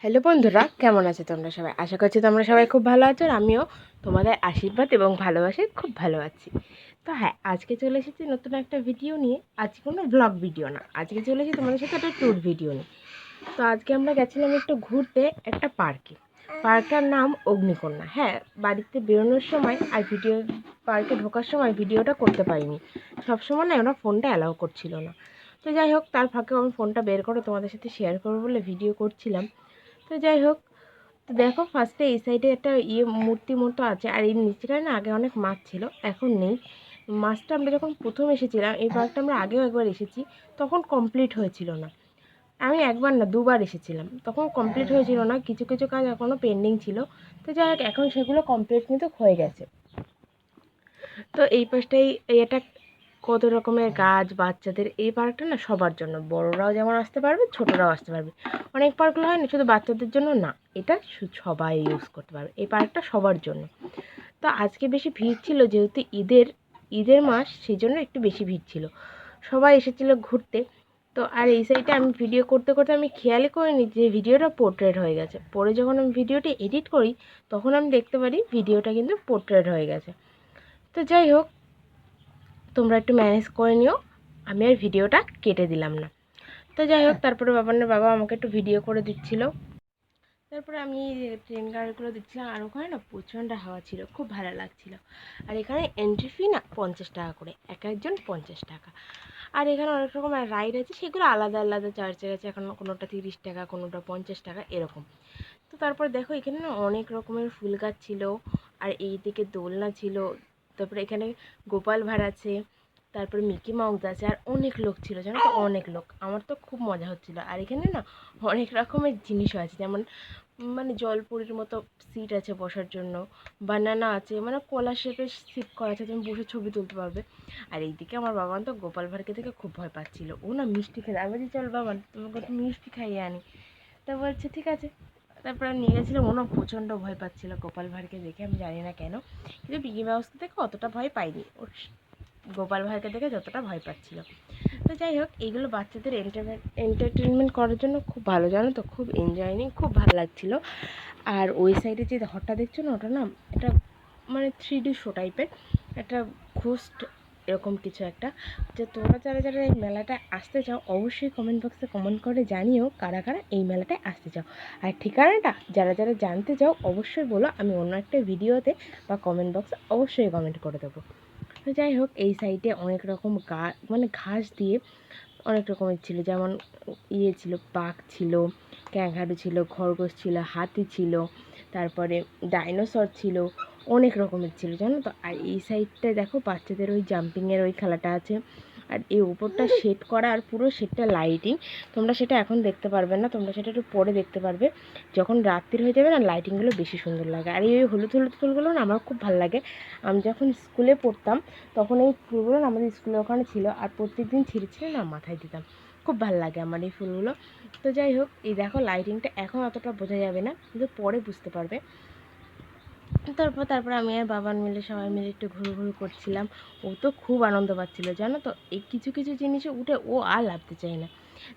Hello বন্ধুরা, কেমন আছো তোমরা সবাই? আশা করছি তোমরা সবাই খুব ভালো আছো, আর আমিও তোমাদের আশীর্বাদ এবং ভালোবাসায় খুব ভালো আছি। তো হ্যাঁ, আজকে চলে এসেছি নতুন একটা ভিডিও নিয়ে। আজকে কোনো ব্লগ ভিডিও না, আজকে চলে এসেছি তোমাদের সাথে একটা ট্যুর ভিডিও নিয়ে। তো আজকে আমরা গেছিলাম একটু ঘুরতে একটা পার্কে। পার্কটার নাম অগ্নিকন্যা। হ্যাঁ, বাড়িতে বেরোনোর সময় আর পার্কে ঢোকার সময় ভিডিওটা করতে পারিনি। সবসময় না ওরা ফোনটা অ্যালাউ করছিল না। তো যাই হোক, তার ফাঁকে আমি ফোনটা বের করে তোমাদের সাথে শেয়ার করবো বলে ভিডিও করছিলাম। তো যাই হোক, তো দেখো ফার্স্টে এই সাইডে একটা মূর্তি মতো আছে, আর এই নিচেটায় না আগে অনেক মাছ ছিল, এখন নেই। মাছটা আমরা যখন প্রথম এসেছিলাম, এই পার্কটা আমরা আগেও একবার এসেছি, তখন কমপ্লিট হয়েছিল না। আমি একবার না দুবার এসেছিলাম, তখন কমপ্লিট হয়েছিল না, কিছু কিছু কাজ এখনও পেন্ডিং ছিল। তো যাই হোক, এখন সেগুলো কমপ্লিট কিন্তু হয়ে গেছে। তো এই পাশটাই এটা কত রকমের গাছ, বাচ্চাদের এই পার্কটা না সবার জন্য, বড়রাও যেমন আসতে পারবে, ছোটরাও আসতে পারবে। অনেক পার্কগুলো হয় না শুধু বাচ্চাদের জন্য, না, এটা সবাই ইউজ করতে পারবে, এই পার্কটা সবার জন্য। তো আজকে বেশি ভিড় ছিল যেহেতু ঈদের মাস, সেই জন্য একটু বেশি ভিড় ছিল, সবাই এসেছিলো ঘুরতে। তো আর এই সাইডে আমি ভিডিও করতে করতে আমি খেয়ালই করিনি যে ভিডিওটা পোর্ট্রেট হয়ে গেছে। পরে যখন আমি ভিডিওটি এডিট করি, তখন আমি দেখতে পারি ভিডিওটা কিন্তু পোর্ট্রেট হয়ে গেছে। তো যাই হোক, তোমরা একটু ম্যানেজ করে নিও, আমি আর ভিডিওটা কেটে দিলাম না। তো যাই হোক, তারপরে বাবা আমাকে একটু ভিডিও করে দিচ্ছিল। তারপরে আমি ট্রেন গাড়িগুলো দেখছিলাম, আর ওখানে না প্রচণ্ড হাওয়া ছিল, খুব ভালো লাগছিল। আর এখানে এন্ট্রি ফি না 50 টাকা করে, এক একজন 50 টাকা। আর এখানে অনেক রকম রাইড আছে, সেগুলো আলাদা আলাদা চার্জের আছে, এখন কোনোটা 30 টাকা, কোনোটা 50 টাকা এরকম। তো তারপর দেখো এখানে না অনেক রকমের ফুল গাছ ছিল, আর এই দিকে দোলনা ছিল। তারপরে এখানে গোপাল ভাঁড় আছে, তারপরে মিকি মাউস আছে, আর অনেক লোক ছিল, জানো তো, অনেক লোক। আমার তো খুব মজা হচ্ছিল। আর এখানে না অনেক রকমের জিনিসও আছে, যেমন মানে জলপুরির মতো সিট আছে বসার জন্য, বানানা আছে, মানে কলা শেপের সিট করা আছে, তুমি বসে ছবি তুলতে পারবে। আর এইদিকে আমার বাবা তো গোপাল ভাঁড়কে থেকে খুব ভয় পাচ্ছিল, ও না মিষ্টি খেতে। আমি বলছি চল বাবা, তোমাকে একটু মিষ্টি খাইয়ে আনি। তা বলছে ঠিক আছে। তারপর আমি নিয়ে গেছিলাম, ওনা প্রচণ্ড ভয় পাচ্ছিল গোপাল ভাঁড়কে দেখে, আমি জানি না কেন। কিন্তু মিকি মাউসকে দেখে অতটা ভয় পাইনি, ওর গোপাল ভাঁড়কে দেখে যতটা ভয় পাচ্ছিল। তো যাই হোক, এইগুলো বাচ্চাদের এন্টারটেনমেন্ট করার জন্য খুব ভালো, জানো তো, খুব এনজয়িং, খুব ভালো লাগছিলো। আর ওই সাইডে যে ঘরটা দেখছো না, ওটা না এটা মানে 3D শো টাইপের একটা ঘোস্ট এরকম কিছু একটা। যে তোমরা যারা যারা এই মেলাটায় আসতে চাও, অবশ্যই কমেন্ট বক্সে কমেন্ট করে জানিও কারা কারা এই মেলাটায় আসতে চাও। আর ঠিকানাটা যারা যারা জানতে চাও অবশ্যই বলো, আমি অন্য একটা ভিডিওতে বা কমেন্ট বক্সে অবশ্যই কমেন্ট করে দেবো। তো যাই হোক, এই সাইডে অনেক রকম মানে ঘাস দিয়ে অনেক রকমের ছিল, যেমন ছিল, বাঘ ছিল, ক্যাঙ্গারু ছিল, খরগোশ ছিল, হাতি ছিল, তারপরে ডাইনোসর ছিল, অনেক রকমের ছিল, জানো তো। আর এই সাইডটায় দেখো বাচ্চাদের ওই জাম্পিংয়ের ওই খেলাটা আছে। আর এই উপরটা সেট করা, আর পুরো সেটটা লাইটিং। তোমরা সেটা এখন দেখতে পারবে না, তোমরা সেটা একটু পরে দেখতে পারবে, যখন রাত্রির হয়ে যাবে না, লাইটিংগুলো বেশি সুন্দর লাগে। আর এই হলুদ হলুদ ফুলগুলো না আমার খুব ভালো লাগে। আমি যখন স্কুলে পড়তাম, তখন এই ফুলগুলো না আমাদের স্কুলের ওখানে ছিল, আর প্রত্যেক দিন ছিঁড়ে ছিঁড়ে না মাথায় দিতাম। খুব ভালো লাগে আমার এই ফুলগুলো। তো যাই হোক, এই দেখো লাইটিংটা এখন অতটা বোঝা যাবে না, কিন্তু পরে বুঝতে পারবে। তারপর আমি আর বাবা মিলে সবাই মিলে একটু ঘুরু করছিলাম। ও তো খুব আনন্দ পাচ্ছিল, জানো তো, এই কিছু কিছু জিনিসে উঠে ও আর লাফতে চায় না।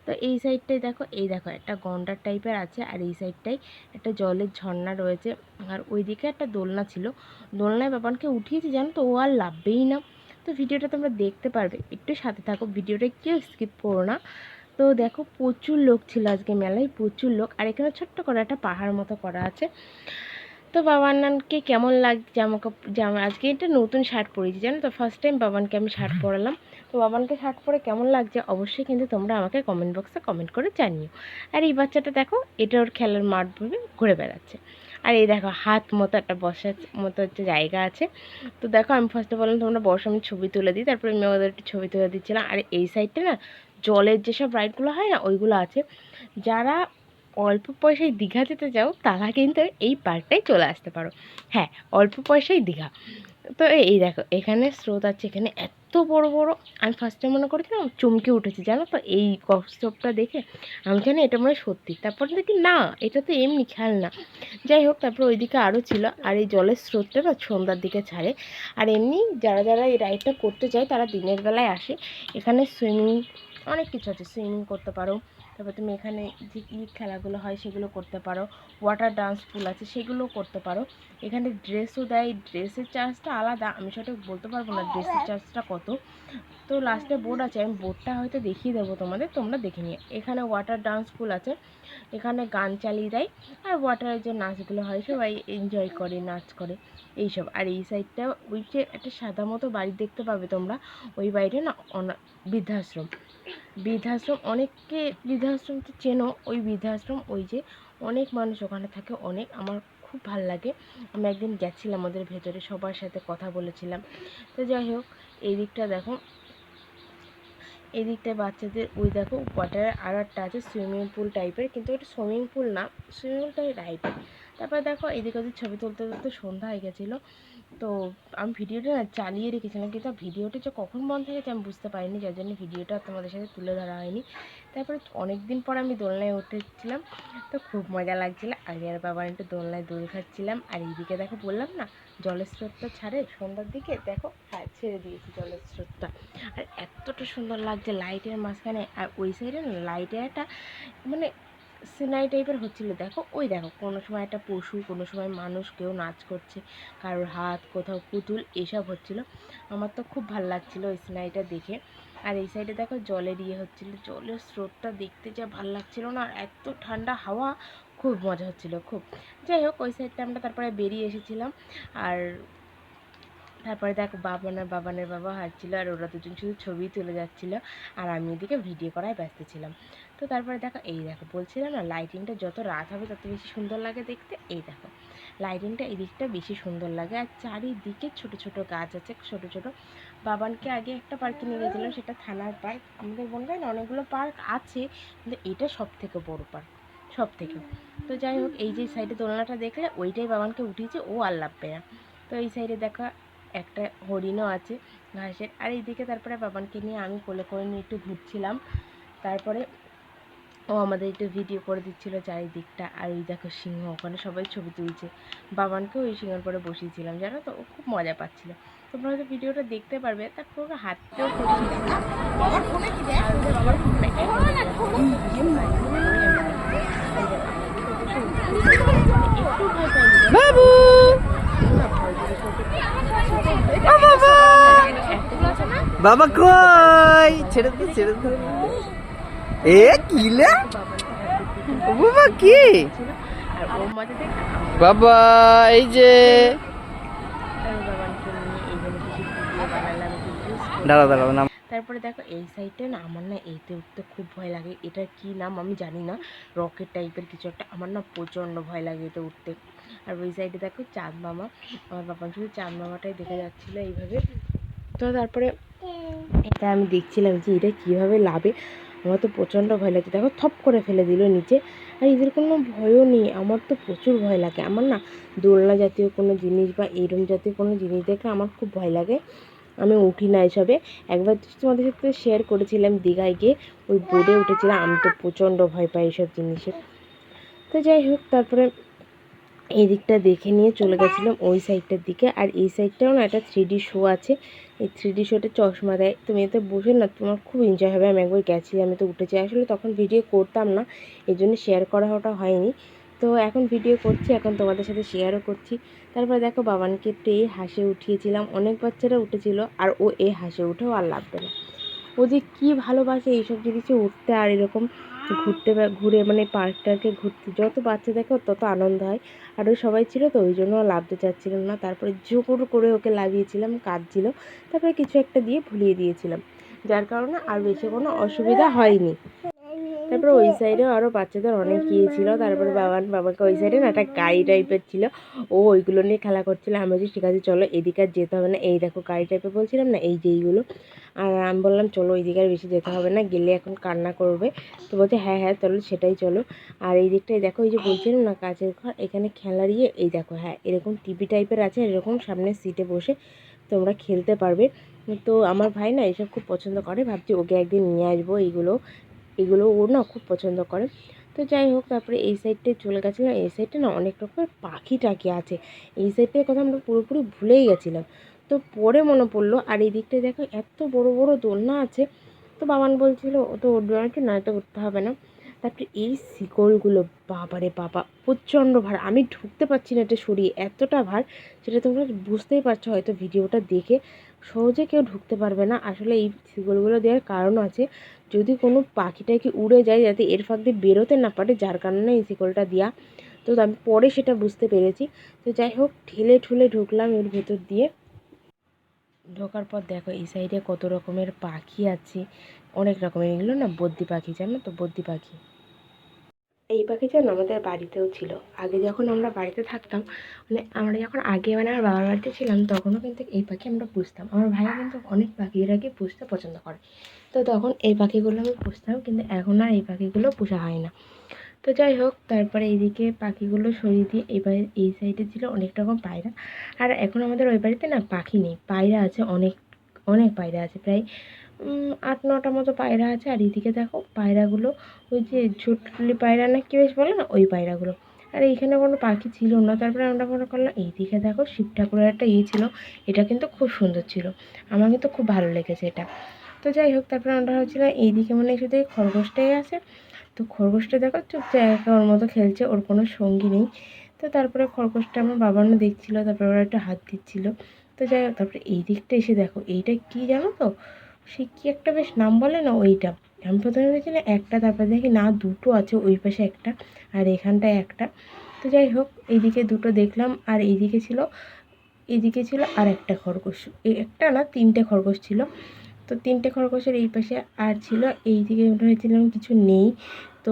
তো এই সাইডটাই দেখো, এই দেখো একটা গন্ডার টাইপের আছে, আর এই সাইডটাই একটা জলের ঝর্ণা রয়েছে। আর ওইদিকে একটা দোলনা ছিল, দোলনায় বাবানকে উঠিয়েছি, জানো তো, ও আর লাভবেই না। তো ভিডিওটা তোমরা দেখতে পারবে, একটু সাথে থাকো, ভিডিওটা কেউ স্কিপ করো না। তো দেখো প্রচুর লোক ছিল আজকে মেলায়, প্রচুর লোক। আর এখানে ছোট্ট করে একটা পাহাড় মতো করা আছে। তো বাবানকে কেমন লাগছে জামা আজকে এটা নতুন শার্ট পরেছি, জানো তো, ফার্স্ট টাইম বাবানকে আমি শার্ট পরালাম। তো বাবানকে শার্ট পরে কেমন লাগছে অবশ্যই কিন্তু তোমরা আমাকে কমেন্ট বক্সে কমেন্ট করে জানিও। আর এই বাচ্চাটা দেখো, এটা ওর খেলার মাঠ ভেবে ঘুরে বেড়াচ্ছে। আর এই দেখো হাত মতো একটা বসার মতো একটা জায়গা আছে। তো দেখো, আমি ফার্স্টে বললাম তোমরা বসো, আমি ছবি তুলে দিই, তারপরে আমি ওদের একটু ছবি তুলে দিচ্ছিলাম। আর এই সাইডটা না জলের যেসব রাইডগুলো হয় না, ওইগুলো আছে। যারা অল্প পয়সায় দীঘা যেতে চাও, তারা কিন্তু এই পার্কটাই চলে আসতে পারো। হ্যাঁ, অল্প পয়সায় দীঘা। তো এই দেখো এখানে স্রোত আছে, এখানে এত বড় বড়, আমি ফার্স্টে মনে করেছিলাম, চমকে উঠেছি, জানো তো, এই কচ্ছপটা দেখে। আমি জানি এটা মনে সত্যি, তারপর দেখি না, এটা তো এমনি খেয়াল না। যাই হোক, তারপর ওইদিকে আরও ছিল। আর এই জলের স্রোতটা না সন্ধ্যার দিকে ছাড়ে। আর এমনি যারা যারা এই রাইডটা করতে চায়, তারা দিনের বেলায় আসে। এখানে সুইমিং অনেক কিছু আছে, সুইমিং করতে পারো, তারপর তুমি এখানে যে খেলাগুলো হয় সেগুলো করতে পারো। ওয়াটার ডান্স পুল আছে, সেগুলোও করতে পারো। এখানে ড্রেসও দেয়, ড্রেসের চার্জটা আলাদা, আমি সঠিক বলতে পারবো না ড্রেসের চার্জটা কত। তো লাস্টে বোর্ড আছে, আমি বোর্ডটা হয়তো দেখিয়ে দেবো তোমাদের, তোমরা দেখে নিও। এখানে ওয়াটার ডান্স পুল আছে, এখানে গান চালিয়ে দেয় আর ওয়াটারের যে নাচগুলো হয় সবাই এনজয় করে, নাচ করে এইসব। আর এই সাইডটা ওই যে একটা সাদা মতো বাড়ি দেখতে পাবে তোমরা, ওই বাড়িটা না বৃদ্ধাশ্রম। বৃদ্ধাশ্রম অনেককে, বৃদ্ধাশ্রম তো চেনো, ওই বৃদ্ধাশ্রম ওই যে অনেক মানুষ ওখানে থাকে, অনেক। আমার খুব ভাল লাগে, আমি একদিন গেছিলাম ওদের ভেতরে, সবার সাথে কথা বলেছিলাম। তো যাই হোক, এই দিকটা দেখো, এই দিকটায় বাচ্চাদের ওই দেখো ওয়াটারের আর একটা আছে সুইমিং পুল টাইপের, কিন্তু ওটা সুইমিং পুল না, সুইমিং পুলটাই টাইপের। তারপরে দেখো এদিকে ওদের ছবি তুলতে তুলতে সন্ধ্যা হয়ে গেছিলো। তো আমি ভিডিওটা না চালিয়ে রেখেছিলাম, কিন্তু ভিডিওটা যে কখন বন্ধ হয়ে গেছে আমি বুঝতে পারিনি, যার জন্য ভিডিওটা তোমাদের সাথে তুলে ধরা হয়নি। তারপরে অনেক দিন পর আমি দোলনায় উঠেছিলাম, তো খুব মজা লাগছিলো। আমি আর বাবা একটু দোলনায় দোল খাচ্ছিলাম। আর এইদিকে দেখো বললাম না জলের স্রোতটা ছাড়ে সন্ধ্যার দিকে, দেখো হ্যাঁ ছেড়ে দিয়েছি জলের স্রোতটা। আর এতটা সুন্দর লাগছে লাইটের মাঝখানে, আর ওই সাইডে না লাইটের একটা মানে সিনারি টাইপের হচ্ছিলো। দেখো ওই দেখো কোনো সময় একটা পশু, কোনো সময় মানুষ, কেউ নাচ করছে, কারোর হাত, কোথাও পুতুল, এসব হচ্ছিলো। আমার তো খুব ভালো লাগছিলো ওই সিনারিটা দেখে। আর এই সাইডে দেখো জলের হচ্ছিলো, জলের স্রোতটা দেখতে যা ভালো লাগছিলো না, আর এত ঠান্ডা হাওয়া, খুব মজা হচ্ছিলো খুব। যাই হোক ওই সাইডটা আমরা তারপরে বেরিয়ে এসেছিলাম। আর তারপরে দেখো বাবানের বাবা হাঁটছিল, আর ওরা দুজন শুধু ছবি তুলে যাচ্ছিলো, আর আমি এদিকে ভিডিও করায় ব্যস্ত ছিলাম। তো তারপরে দেখো এই দেখো বলছিলাম না লাইটিংটা যত রাত হবে তত বেশি সুন্দর লাগে দেখতে। এই দেখো লাইটিংটা এই দিকটা বেশি সুন্দর লাগে, আর চারিদিকে ছোট ছোট গাছ আছে, ছোট ছোট। বাবানকে আগে একটা পার্কে নিয়ে গেছিলাম, সেটা থানার পার্ক। আমাদের বনগাঁয় না অনেকগুলো পার্ক আছে, কিন্তু এটা সব থেকে বড় পার্ক, সব থেকে। তো যাই হোক এই যে সাইডে দোলনাটা দেখলে ওইটাই বাবানকে উঠিয়েছে, ও আর লাভবে না। তো এই সাইডে দেখা একটা হরিণও আছে ঘাসের। আর এইদিকে তারপরে বাবানকে নিয়ে আমি কোলে করে নিয়ে একটু ঘুরছিলাম। তারপরে ও আমাদের একটু ভিডিও করে দিচ্ছিলো চারিদিকটা। আর ওই দেখো সিংহ, ওখানে সবাই ছবি তুলছে, বাবানকেও ওই সিংহের পরে বসিয়েছিলাম, জানো তো ও খুব মজা পাচ্ছিলো। তোমরা হয়তো ভিডিওটা দেখতে পারবে, তারপর ওকে হাততেও বাবু বাবা কই, ছেড়ে দে ছেড়ে দে। এ কিলে বাবা কি বাবা, এই যে দাঁড়া দাঁড়া নাম। তারপরে দেখো এই সাইডটা না আমার না এইতে উঠতে খুব ভয় লাগে, এটা কি নাম আমি জানি না, রকেট টাইপের কিছু একটা, আমার না প্রচণ্ড ভয় লাগে এতে উঠতে। আর ওই সাইডে দেখো চাঁদ মামা, আমার বাবা শুধু চাঁদ মামাটাই দেখে যাচ্ছিলো এইভাবে। তো তারপরে এটা আমি দেখছিলাম যে এটা কীভাবে লাভে, আমার তো প্রচণ্ড ভয় লাগছে। দেখো থপ করে ফেলে দিল নিচে। আর এদের কোনো ভয়ও নেই, আমার তো প্রচুর ভয় লাগে। আমার না দোলনা জাতীয় কোনো জিনিস বা এরম জাতীয় কোনো জিনিস দেখলে আমার খুব ভয় লাগে, আমি উঠি না এসবে। একবার তোমাদের সাথে শেয়ার করেছিলাম দীঘায় গিয়ে ওই বোর্ডে উঠেছিলাম, আমি তো প্রচণ্ড ভয় পাই এইসব জিনিসের। তো যাই হোক তারপরে এই দিকটা দেখে নিয়ে চলে গেছিলাম ওই সাইডটার দিকে। আর এই সাইডটাও না একটা 3D শো আছে, এই 3D শোতে চশমা দেয়, তুমি এতে বসে না তোমার খুব এনজয় হবে। আমি একবার গেছি, আমি তো উঠেছি, আসলে তখন ভিডিও করতাম না, এই জন্য শেয়ার করা ওটা হয়নি। তো এখন ভিডিও করছি, এখন তোমাদের সাথে শেয়ারও করছি। তারপরে দেখো বাবানকে একটু এই হাসে উঠিয়েছিলাম, অনেক বাচ্চারা উঠেছিল, আর ও এই হাসে উঠেও আর লাগবে না। ও যে কী ভালোবাসে এইসব জিনিসে উঠতে, আর এরকম ঘুরতে ঘুরে মানে পার্কটাকে ঘুরতে, যত বাচ্চা দেখো তত আনন্দ হয়। আর ওই সবাই ছিল তো ওই জন্য লাভতে চাচ্ছিলাম না, তারপরে জোর করে ওকে লাগিয়েছিলাম, কাঁদছিল, তারপরে কিছু একটা দিয়ে ভুলিয়ে দিয়েছিলাম, যার কারণে আর বেশি কোনো অসুবিধা হয়নি। তারপরে ওই সাইডে আরও বাচ্চাদের অনেক ছিল। তারপরে বাবাকে ওই সাইডে না একটা গাড়ি টাইপের ছিল, ও ওইগুলো নিয়ে খেলা করছিল। আমি বলছি ঠিক আছে চলো, এদিকে আর যেতে হবে না, এই দেখো গাড়ি টাইপের বলছিলাম না, এই যে এইগুলো। আর আমি বললাম চলো ওইদিকে আর বেশি যেতে হবে না, গেলে এখন কান্না করবে। তো বলছে হ্যাঁ হ্যাঁ চলো সেটাই চলো। আর এই দিকটাই দেখো, এই যে বলছিলাম না কাচের ঘর, এখানে খেলার এই দেখো হ্যাঁ এরকম টিভি টাইপের আছে, এরকম সামনে সিটে বসে তোমরা খেলতে পারবে। তো আমার ভাই না এসব খুব পছন্দ করে, ভাবছি ওকে একদিন নিয়ে আসবো। এগুলো ও না খুব পছন্দ করে। তো যাই হোক তারপরে এই সাইডটায় চলে গেছিলাম, এই সাইডটা না অনেক রকমের পাখি টাকি আছে, এই সাইডটার কথা আমরা পুরোপুরি ভুলেই গেছিলাম। তো পরে মনে পড়লো, আর এই দিকটায় দেখো এত বড় বড় দোলনা আছে। তো বাবান বলছিল ও তো উঠবে, আমাকে নয়তো উঠতে হবে না। তারপরে এই শিকলগুলো বাবারে বাবা প্রচণ্ড ভার, আমি ঢুকতে পারছি না এটা সরিয়ে, এতটা ভার সেটা তোমরা বুঝতেই পারছো হয়তো ভিডিওটা দেখে। সহজে কেউ ঢুকতে পারবে না। আসলে এই শিকলগুলো দেওয়ার কারণ আছে, যদি কোনো পাখিটাকে উড়ে যায় যাতে এর ফাঁক দিয়ে বেরোতে না পারে, যার কারণে এই শিকলটা দেওয়া। তো আমি পরে সেটা বুঝতে পেরেছি। তো যাই হোক, ঠেলে ঠুলে ঢুকলাম এর ভেতর দিয়ে। ঢোকার পর দেখো এই সাইডে কত রকমের পাখি আছে, অনেক রকমের। এগুলো না বদ্যি পাখি, জানো তো, বদ্যি পাখি। এই পাখিটা না আমাদের বাড়িতেও ছিল। আগে যখন আমরা বাড়িতে থাকতাম, মানে আমরা যখন আগে মানে আমার বাবার বাড়িতে ছিলাম, তখনও কিন্তু এই পাখি আমরা পুষতাম। আমার ভাইয়া কিন্তু অনেক পাখিরাকে পুষতে পছন্দ করে। তো তখন এই পাখিগুলো আমি পুষতাম, কিন্তু এখন আর এই পাখিগুলো পোষা হয় না। তো যাই হোক, তারপরে এইদিকে পাখিগুলো সরিয়ে দিয়ে এবার এই সাইডে ছিল অনেক রকম পায়রা। আর এখন আমাদের ওই বাড়িতে না পাখি নেই, পায়রা আছে অনেক, অনেক পায়রা আছে, প্রায় 8-9টা মতো পায়রা আছে। আর এইদিকে দেখো পায়রাগুলো ওই যে ঝুটলি পায়রা না কি বেশ বলে না, ওই পায়রাগুলো। আর এইখানে কোনো পাখি ছিল না। তারপরে আমরা মনে করলাম এইদিকে দেখো শিব ঠাকুরের একটা ছিল, এটা কিন্তু খুব সুন্দর ছিল, আমার কিন্তু খুব ভালো লেগেছে এটা। তো যাই হোক, তারপরে আমরা ভাবছিলাম এইদিকে মানে শুধু এই খরগোশটাই আছে। তো খরগোশটা দেখো চুপচাপ একা ওর মতো খেলছে, ওর কোনো সঙ্গী নেই। তো তারপরে খরগোশটা আমার বাবানও দেখছিলো, তারপরে ওরা একটু হাত দিচ্ছিলো। তো যাই হোক, তারপরে এই দিকটা এসে দেখো এইটা কী জানো তো, সে কী একটা বেশ নাম বলে না ওইটা। আমি প্রথমে ভেবেছিলাম একটা, তারপরে দেখি না দুটো আছে, ওই পাশে একটা আর এখানটায় একটা। তো যাই হোক, এইদিকে দুটো দেখলাম, আর এইদিকে ছিল আর একটা খরগোশ। এই একটা না 3টে খরগোশ ছিল। তো 3টে খরগোশের এই পাশে আর ছিল, এইদিকে ভেবেছিলাম কিছু নেই। তো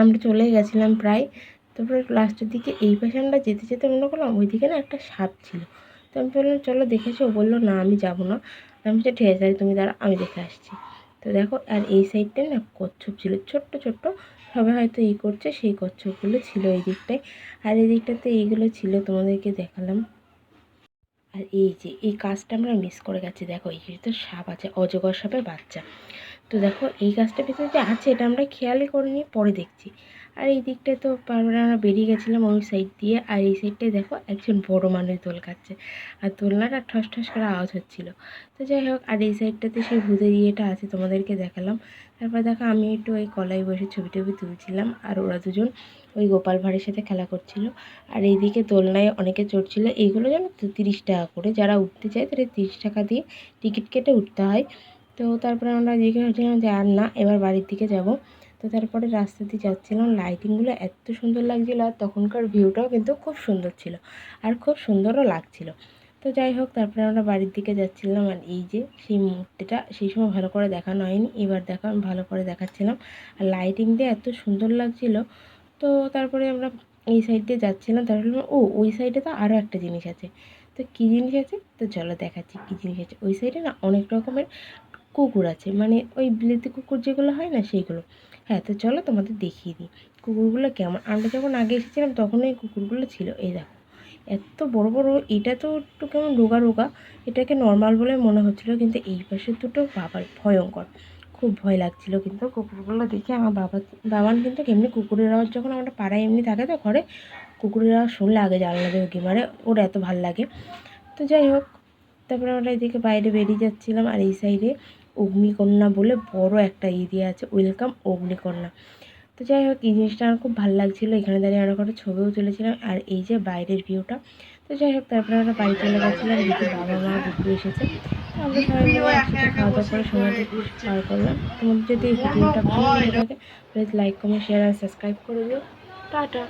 আমরা চলে গেছিলাম প্রায়। তারপরে লাস্টের দিকে এই পাশে আমরা যেতে যেতে মনে করলাম ওইদিকে না একটা সাপ ছিল। তো আমি বললাম চলো দেখেছো, ও বললো না আমি যাবো না। আমি বলছি ঠিক আছে তুমি দাঁড়া, আমি দেখে আসছি। তো দেখো, আর এই সাইডটায় না কচ্ছপ ছিল, ছোট্ট ছোট্ট, সবাই হয়তো করছে, সেই কচ্ছপগুলো ছিল এই দিকটায়। আর এই দিকটাতে এইগুলো ছিল, তোমাদেরকে দেখালাম। আর এই যে এই কাজটা আমরা মিস করে গেছি, দেখো এই তো সাপ আছে, অজগর সাপের বাচ্চা। তো দেখো এই গাছটার ভিতরে যে আছে এটা আমরা খেয়ালই করিনি, পরে দেখছি। আর এই দিকটায় তো বারবার আমরা বেরিয়ে গেছিলাম ওই সাইড দিয়ে। আর এই সাইডটায় দেখো একজন বড় মানুষ দোল খাচ্ছে, আর দোলনাটা ঠস ঠস করে আওয়াজ হচ্ছিলো। তো যাই হোক, আর এই সাইডটাতে সেই ভূতের ইয়েটা আছে, তোমাদেরকে দেখালাম। তারপর দেখো আমি একটু ওই কলাই বসে ছবি টবি তুলছিলাম, আর ওরা দুজন ওই গোপাল ভাঁড়ের সাথে খেলা করছিল। আর এইদিকে দোলনায় অনেকে চড়ছিল। এইগুলো জানো তো 30 টাকা করে, যারা উঠতে চায় তারা 30 টাকা দিয়ে টিকিট কেটে উঠতে হয়। তো তারপরে আমরা জিজ্ঞেস করছিলাম যে আর না, এবার বাড়ির দিকে যাব। তো তারপরে রাস্তা দিয়ে যাচ্ছিলাম, লাইটিংগুলো এত সুন্দর লাগছিলো, আর তখনকার ভিউটাও কিন্তু খুব সুন্দর ছিল, আর খুব সুন্দরও লাগছিল। তো যাই হোক, তারপরে আমরা বাড়ির দিকে যাচ্ছিলাম। আর এই যে সেই মূর্তিটা সেই সময় ভালো করে দেখানো হয়নি, এবার দেখো আমি ভালো করে দেখাচ্ছিলাম। আর লাইটিং দিয়ে এত সুন্দর লাগছিলো। তো তারপরে আমরা এই সাইড দিয়ে যাচ্ছিলাম, তারপরে ও ওই সাইডে তো আরও একটা জিনিস আছে। তো কী জিনিস আছে, তো চলো দেখাচ্ছি কী জিনিস আছে। ওই সাইডে না অনেক রকমের কুকুর আছে, মানে ওই বিলেতি কুকুর যেগুলো হয় না সেইগুলো। হ্যাঁ, তো চলো তোমাদের দেখিয়ে দিই কুকুরগুলো কেমন। আমরা যখন আগে এসেছিলাম তখন এই কুকুরগুলো ছিল, এই দেখো এত বড় বড়। এটা তো একটু কেমন রোগা রোগা, এটাকে নর্মাল বলে মনে হচ্ছিলো, কিন্তু এই পাশের দুটো বাবার ভয়ঙ্কর, খুব ভয় লাগছিল। কিন্তু কুকুরগুলো দেখে আমার বাবান কিন্তু এমনি কুকুরের আওয়াজ, যখন আমরা পাড়ায় এমনি থাকে তো ঘরে, কুকুরের আওয়াজ শুনলে আগে জানলা দিয়ে উঁকি মারে, ওর এত ভাল লাগে। তো যাই হোক, তারপরে আমরা এদিকে বাইরে বেরিয়ে যাচ্ছিলাম। আর এই সাইডে অগ্নিকন্যা বলে বড় একটা এরিয়া আছে, ওয়েলকাম অগ্নিকন্যা। তো যাই হোক, এই জিনিসটা আমার খুব ভালো লাগছিলো, এখানে দাঁড়িয়ে আমরা একটা ছবিও তুলেছিলাম। আর এই যে বাইরের ভিউটা। তো যাই হোক, তারপরে আমরা বাড়ি চলে গেছিলাম, দেখি বাবা মা বুবু এসেছে। তো আমরা সবাই মিলে একসাথে খাওয়া দাওয়া করে সময়টা পার করলাম। তোমাদের যদি এই ভিডিওটা ভালো লেগে থাকে প্লিজ লাইক কমেন্ট শেয়ার আর সাবস্ক্রাইব করে দিও। টাটা।